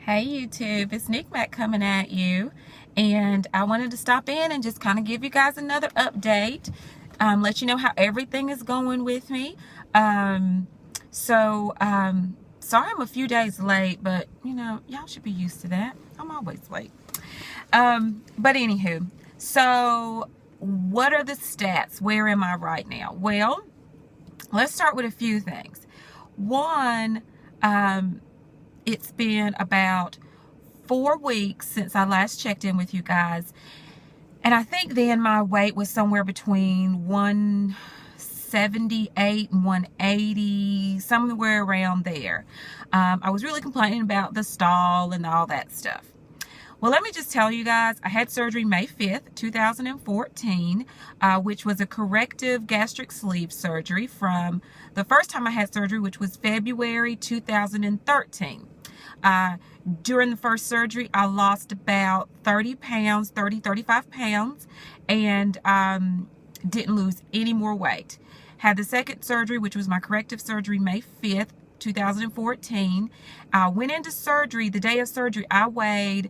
Hey YouTube, it's Nick Mac coming at you, and I wanted to stop in and just kind of give you guys another update, let you know how everything is going with me. Sorry I'm a few days late, but you know, y'all should be used to that. I'm always late. But anywho, so what are the stats? Where am I right now? Well, let's start with a few things. One, it's been about 4 weeks since I last checked in with you guys. And I think then my weight was somewhere between 178 and 180, somewhere around there. I was really complaining about the stall and all that stuff. Well, let me just tell you guys, I had surgery May 5th, 2014, which was a corrective gastric sleeve surgery from the first time I had surgery, which was February 2013. During the first surgery, I lost about 30 pounds, 35 pounds, and didn't lose any more weight. Had the second surgery, which was my corrective surgery, May 5th, 2014. Went into surgery. The day of surgery, I weighed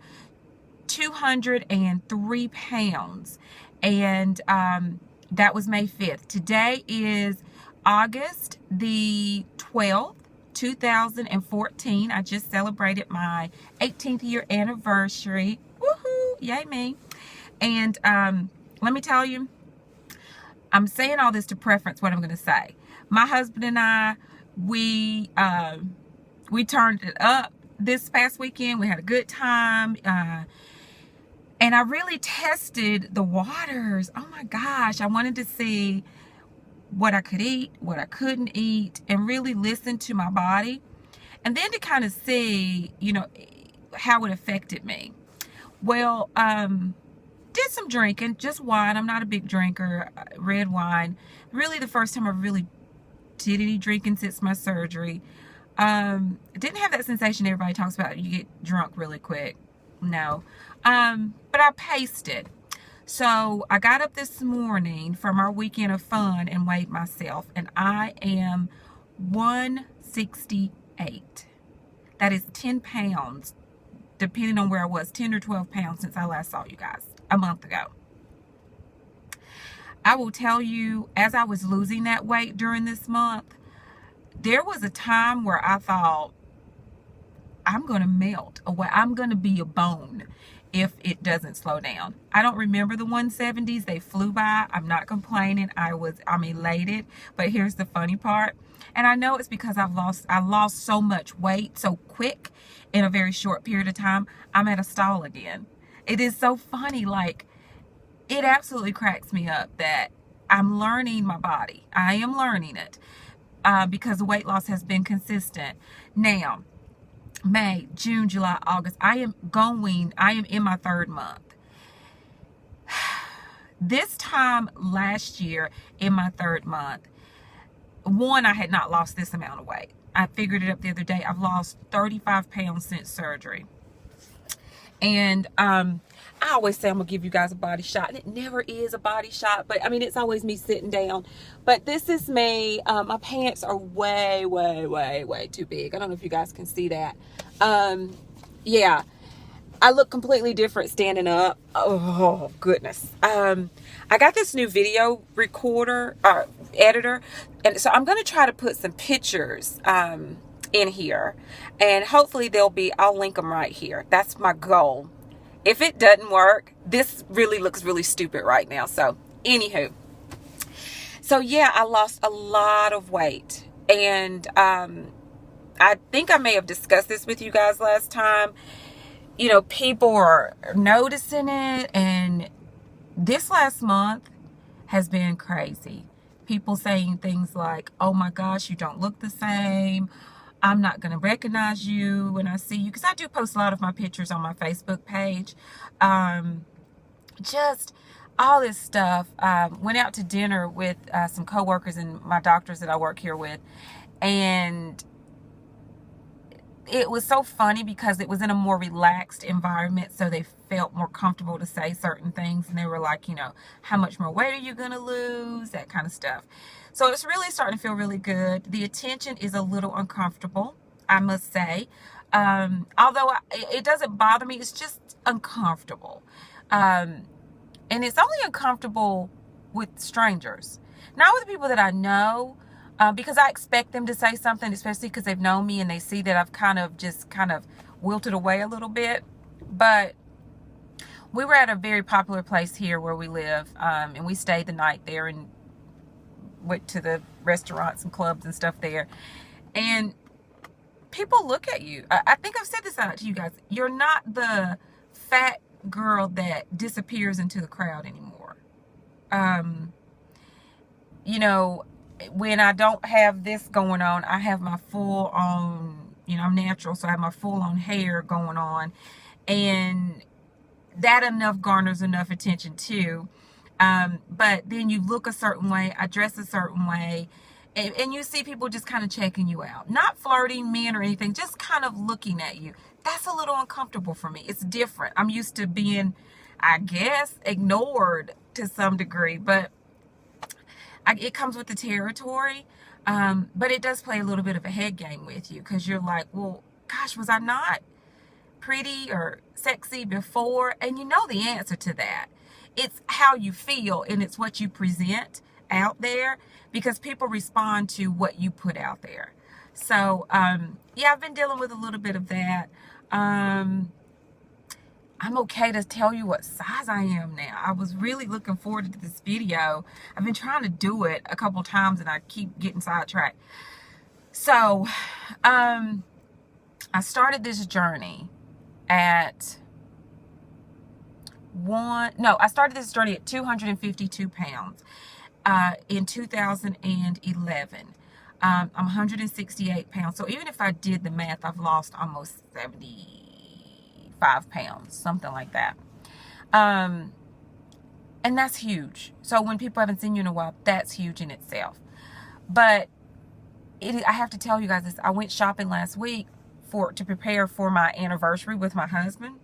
203 pounds, and that was May 5th. Today is August the 12th, 2014. I just celebrated my 18th year anniversary. Woohoo! Yay me. And let me tell you, I'm saying all this to preference what I'm going to say. My husband and I, we turned it up this past weekend. We had a good time. And I really tested the waters. Oh my gosh, I wanted to see what I could eat, what I couldn't eat, and really listen to my body. And then to kind of see, you know, how it affected me. Well, did some drinking, just wine. I'm not a big drinker, red wine. Really the first time I really did any drinking since my surgery. Didn't have that sensation everybody talks about, you get drunk really quick. No. But I paced it. So I got up this morning from our weekend of fun and weighed myself, and I am 168. That is 10 pounds, depending on where I was, 10 or 12 pounds since I last saw you guys a month ago. I will tell you, as I was losing that weight during this month, there was a time where I thought, I'm going to melt away. I'm going to be a bone if it doesn't slow down. I don't remember the 170s. They flew by. I'm not complaining. I'm elated. But here's the funny part. And I know it's because I lost so much weight so quick in a very short period of time. I'm at a stall again. It is so funny. Like, it absolutely cracks me up that I'm learning my body. I am learning it because the weight loss has been consistent. Now, May, June, July, August, I am in my 3rd month. This time last year in my 3rd month, I had not lost this amount of weight. I figured it up the other day. I've lost 35 pounds since surgery. And I always say I'm going to give you guys a body shot. And it never is a body shot. But, I mean, it's always me sitting down. But this is me. My pants are way, way, way, way too big. I don't know if you guys can see that. Yeah. I look completely different standing up. Oh, goodness. I got this new video recorder, editor. And so I'm going to try to put some pictures in here. And hopefully I'll link them right here. That's my goal. If it doesn't work, this really looks really stupid right now. So, anywho. So, yeah, I lost a lot of weight. And I think I may have discussed this with you guys last time. You know, people are noticing it. And this last month has been crazy. People saying things like, oh my gosh, you don't look the same. I'm not going to recognize you when I see you. Because I do post a lot of my pictures on my Facebook page. Just all this stuff. Went out to dinner with some coworkers and my doctors that I work here with. And it was so funny because it was in a more relaxed environment. So they felt more comfortable to say certain things. And they were like, you know, how much more weight are you going to lose? That kind of stuff. So it's really starting to feel really good. The attention is a little uncomfortable. I must say. Although it doesn't bother me, it's just uncomfortable. And it's only uncomfortable with strangers, not with people that I know, because I expect them to say something, especially because they've known me and they see that I've kind of wilted away a little bit. But we were at a very popular place here where we live, and we stayed the night there and went to the restaurants and clubs and stuff there. And people look at you. I think I've said this out to you guys. You're not the fat girl that disappears into the crowd anymore. You know, when I don't have this going on, I have my full on, you know, I'm natural, so I have my full on hair going on. And that enough garners enough attention too. But then you look a certain way, I dress a certain way, and you see people just kind of checking you out. Not flirting men or anything, just kind of looking at you. That's a little uncomfortable for me. It's different. I'm used to being, I guess, ignored to some degree, but it comes with the territory. But it does play a little bit of a head game with you, because you're like, well, gosh, was I not pretty or sexy before? And you know the answer to that. It's how you feel, and it's what you present out there, because people respond to what you put out there. So yeah, I've been dealing with a little bit of that. I'm okay to tell you what size I am now. I was really looking forward to this video. I've been trying to do it a couple times and I keep getting sidetracked. So I started this journey at I started this journey at 252 pounds in 2011. I'm 168 pounds. So even if I did the math, I've lost almost 75 pounds, something like that. And that's huge. So when people haven't seen you in a while, that's huge in itself. But I have to tell you guys this. I went shopping last week to prepare for my anniversary with my husband.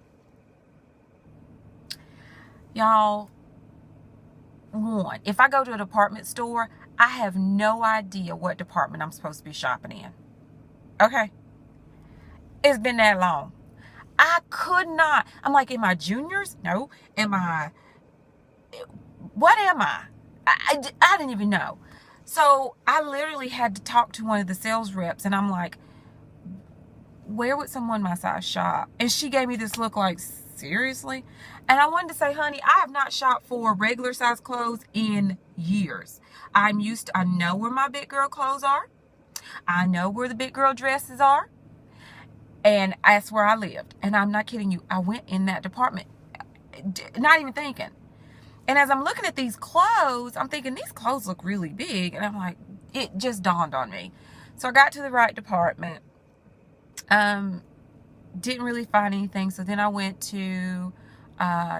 Y'all, if I go to a department store, I have no idea what department I'm supposed to be shopping in. Okay? It's been that long. I could not. I'm like, am I juniors? No. What am I? I didn't even know. So I literally had to talk to one of the sales reps, and I'm like, where would someone my size shop? And she gave me this look like, seriously? And I wanted to say, honey, I have not shopped for regular size clothes in years. I know where my big girl clothes are. I know where the big girl dresses are. And that's where I lived. And I'm not kidding you. I went in that department, not even thinking. And as I'm looking at these clothes, I'm thinking, these clothes look really big. And I'm like, it just dawned on me. So I got to the right department. Didn't really find anything. So then I went to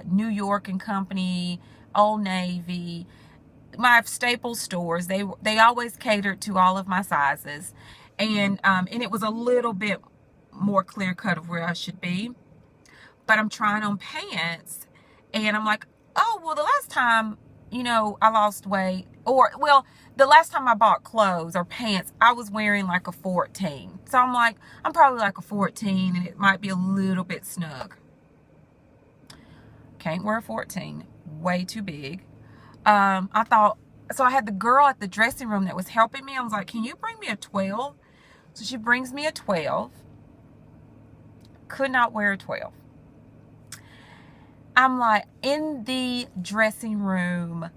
New York and Company, Old Navy, my staple stores. They always catered to all of my sizes, and it was a little bit more clear cut of where I should be. But I'm trying on pants, and I'm like, oh well, the last time I lost weight, the last time I bought clothes or pants, I was wearing like a 14. So I'm like, I'm probably like a 14, and it might be a little bit snug. Can't wear a 14, way too big. I thought, so I had the girl at the dressing room that was helping me. I was like, can you bring me a 12? So she brings me a 12. Could not wear a 12. I'm like in the dressing room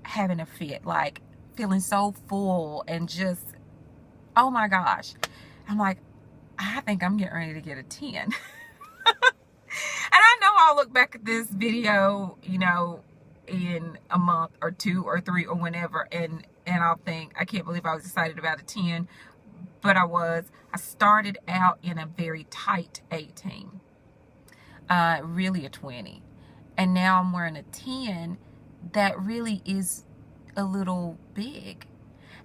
having a fit, like feeling so full and just, oh my gosh. I'm like, I think I'm getting ready to get a 10. And I know I'll look back at this video, in a month or 2 or 3 or whenever, and I'll think, I can't believe I was excited about a 10. But I was. I started out in a very tight 18. Really a 20. And now I'm wearing a 10 that really is a little big.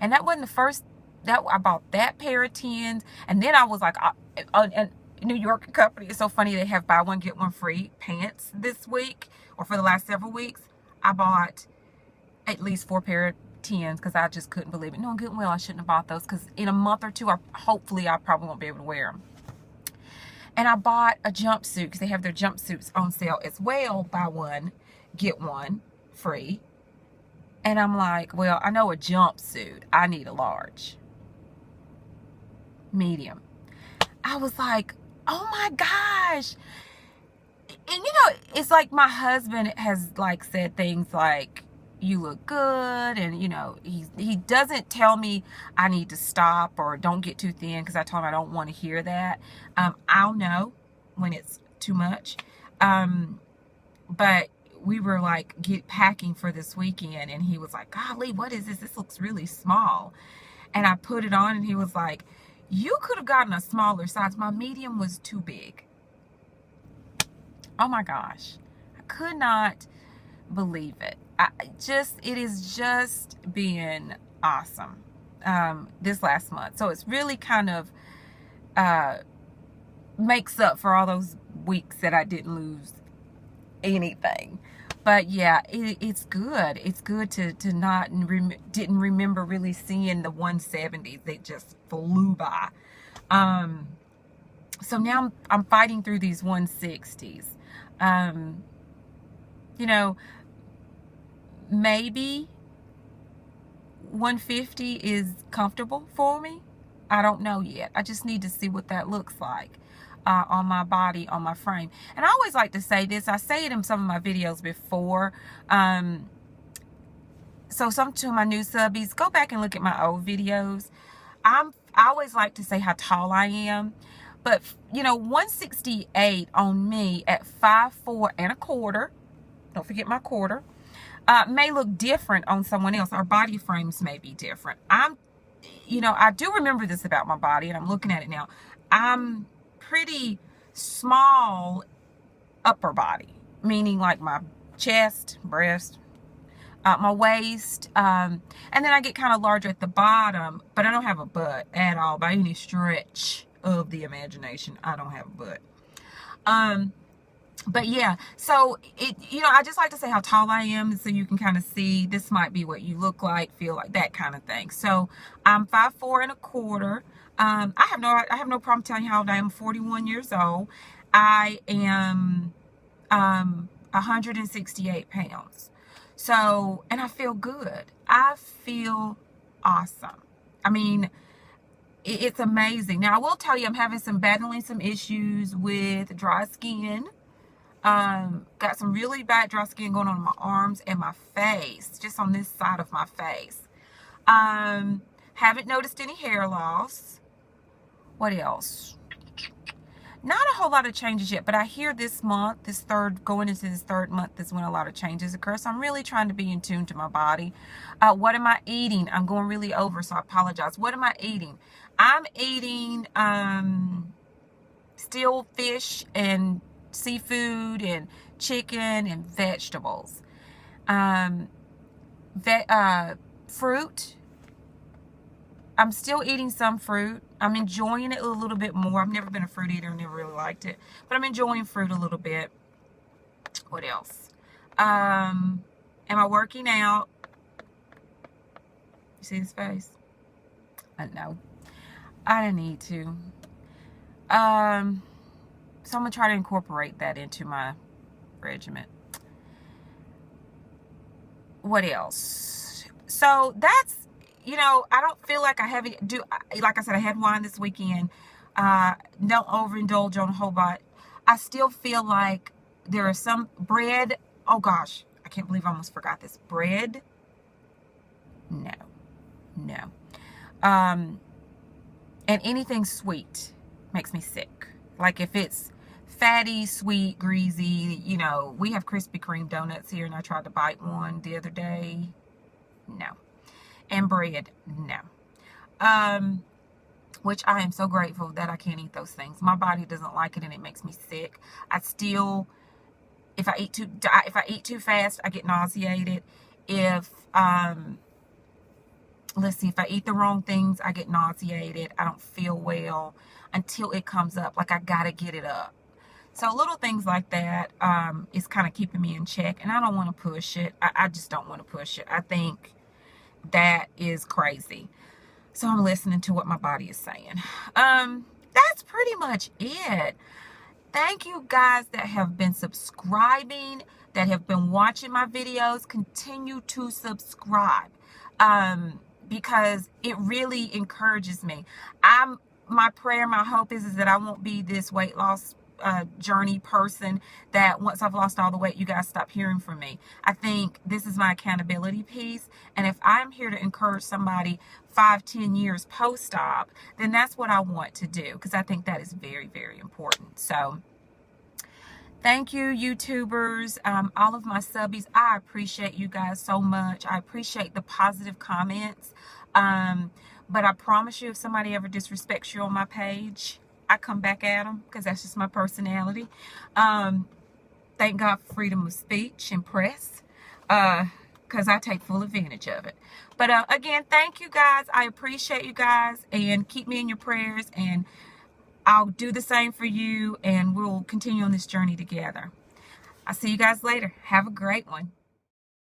And that wasn't the first, I bought that pair of 10s. And then I was like, and New York Company, it's so funny, they have buy one get one free pants this week, or for the last several weeks. I bought at least 4 pair of 10s because I just couldn't believe it. No, good and well, I shouldn't have bought those because in a month or two, hopefully I probably won't be able to wear them. And I bought a jumpsuit because they have their jumpsuits on sale as well. Buy one, get one free. And I'm like, well, I know a jumpsuit. I need a large. Medium. I was like, oh my gosh. And you know, it's like my husband has like said things like, you look good, and you know, he doesn't tell me I need to stop or don't get too thin because I told him I don't want to hear that. I'll know when it's too much. But we were like packing for this weekend, and he was like, golly, what is this? This looks really small. And I put it on, and he was like, you could have gotten a smaller size. My medium was too big. Oh my gosh. I could not believe it. It has just been awesome this last month. So it's really kind of makes up for all those weeks that I didn't lose anything. But yeah, it's good. It's good to not didn't remember really seeing the 170s. They just flew by. So now I'm fighting through these 160s. You know, maybe 150 is comfortable for me. I don't know yet. I just need to see what that looks like on my body, on my frame. And I always like to say this. I say it in some of my videos before. So some to my new subbies, go back and look at my old videos. I always like to say how tall I am. But, you know, 168 on me at 5'4" and a quarter, don't forget my quarter, may look different on someone else. Our body frames may be different. You know, I do remember this about my body, and I'm looking at it now. I'm pretty small upper body, meaning like my chest, breast, my waist, and then I get kind of larger at the bottom, but I don't have a butt at all by any stretch of the imagination. I don't have a butt. But yeah, so you know, I just like to say how tall I am, so you can kind of see this might be what you look like, feel like, that kind of thing. So I'm 5'4" and a quarter. I have no problem telling you how old I am. 41 years old. I am 168 pounds. So, and I feel good. I feel awesome. I mean, it's amazing. Now, I will tell you, I'm battling some issues with dry skin. Got some really bad dry skin going on in my arms and my face, just on this side of my face. Haven't noticed any hair loss. What else? Not a whole lot of changes yet, but I hear this month, going into this third month is when a lot of changes occur. So I'm really trying to be in tune to my body. What am I eating? I'm going really over, so I apologize. What am I eating? I'm eating still fish and seafood and chicken and vegetables. Fruit. I'm still eating some fruit. I'm enjoying it a little bit more. I've never been a fruit eater, never really liked it, but I'm enjoying fruit a little bit. What else? Am I working out? You see his face? No, I didn't need to. So I'm gonna try to incorporate that into my regimen. What else? So that's, you know, I don't feel like I have like I said, I had wine this weekend. Don't overindulge on a whole lot. I still feel like there are some bread. Oh gosh, I can't believe I almost forgot this. Bread? No. And anything sweet makes me sick. Like if it's fatty, sweet, greasy, you know, we have Krispy Kreme donuts here, and I tried to bite one the other day. No. And bread, no. Which I am so grateful that I can't eat those things. My body doesn't like it, and it makes me sick. If I eat too fast, I get nauseated. If if I eat the wrong things, I get nauseated. I don't feel well until it comes up. Like I gotta get it up. So little things like that is kind of keeping me in check, and I don't want to push it. I just don't want to push it. I think That is crazy. So I'm listening to what my body is saying. That's pretty much it. Thank you guys that have been subscribing, that have been watching my videos. Continue to subscribe, because it really encourages me. My prayer, my hope is that I won't be this weight loss journey person that once I've lost all the weight, you guys stop hearing from me. I think this is my accountability piece, and if I'm here to encourage somebody 5-10 years post-op, then that's what I want to do, because I think that is very, very important. So thank you, YouTubers, all of my subbies. I appreciate you guys so much. I appreciate the positive comments, but I promise you, if somebody ever disrespects you on my page, I come back at them, because that's just my personality. Thank God for freedom of speech and press, because I take full advantage of it. But again, thank you guys. I appreciate you guys, and keep me in your prayers, and I'll do the same for you, and we'll continue on this journey together. I'll see you guys later. Have a great one.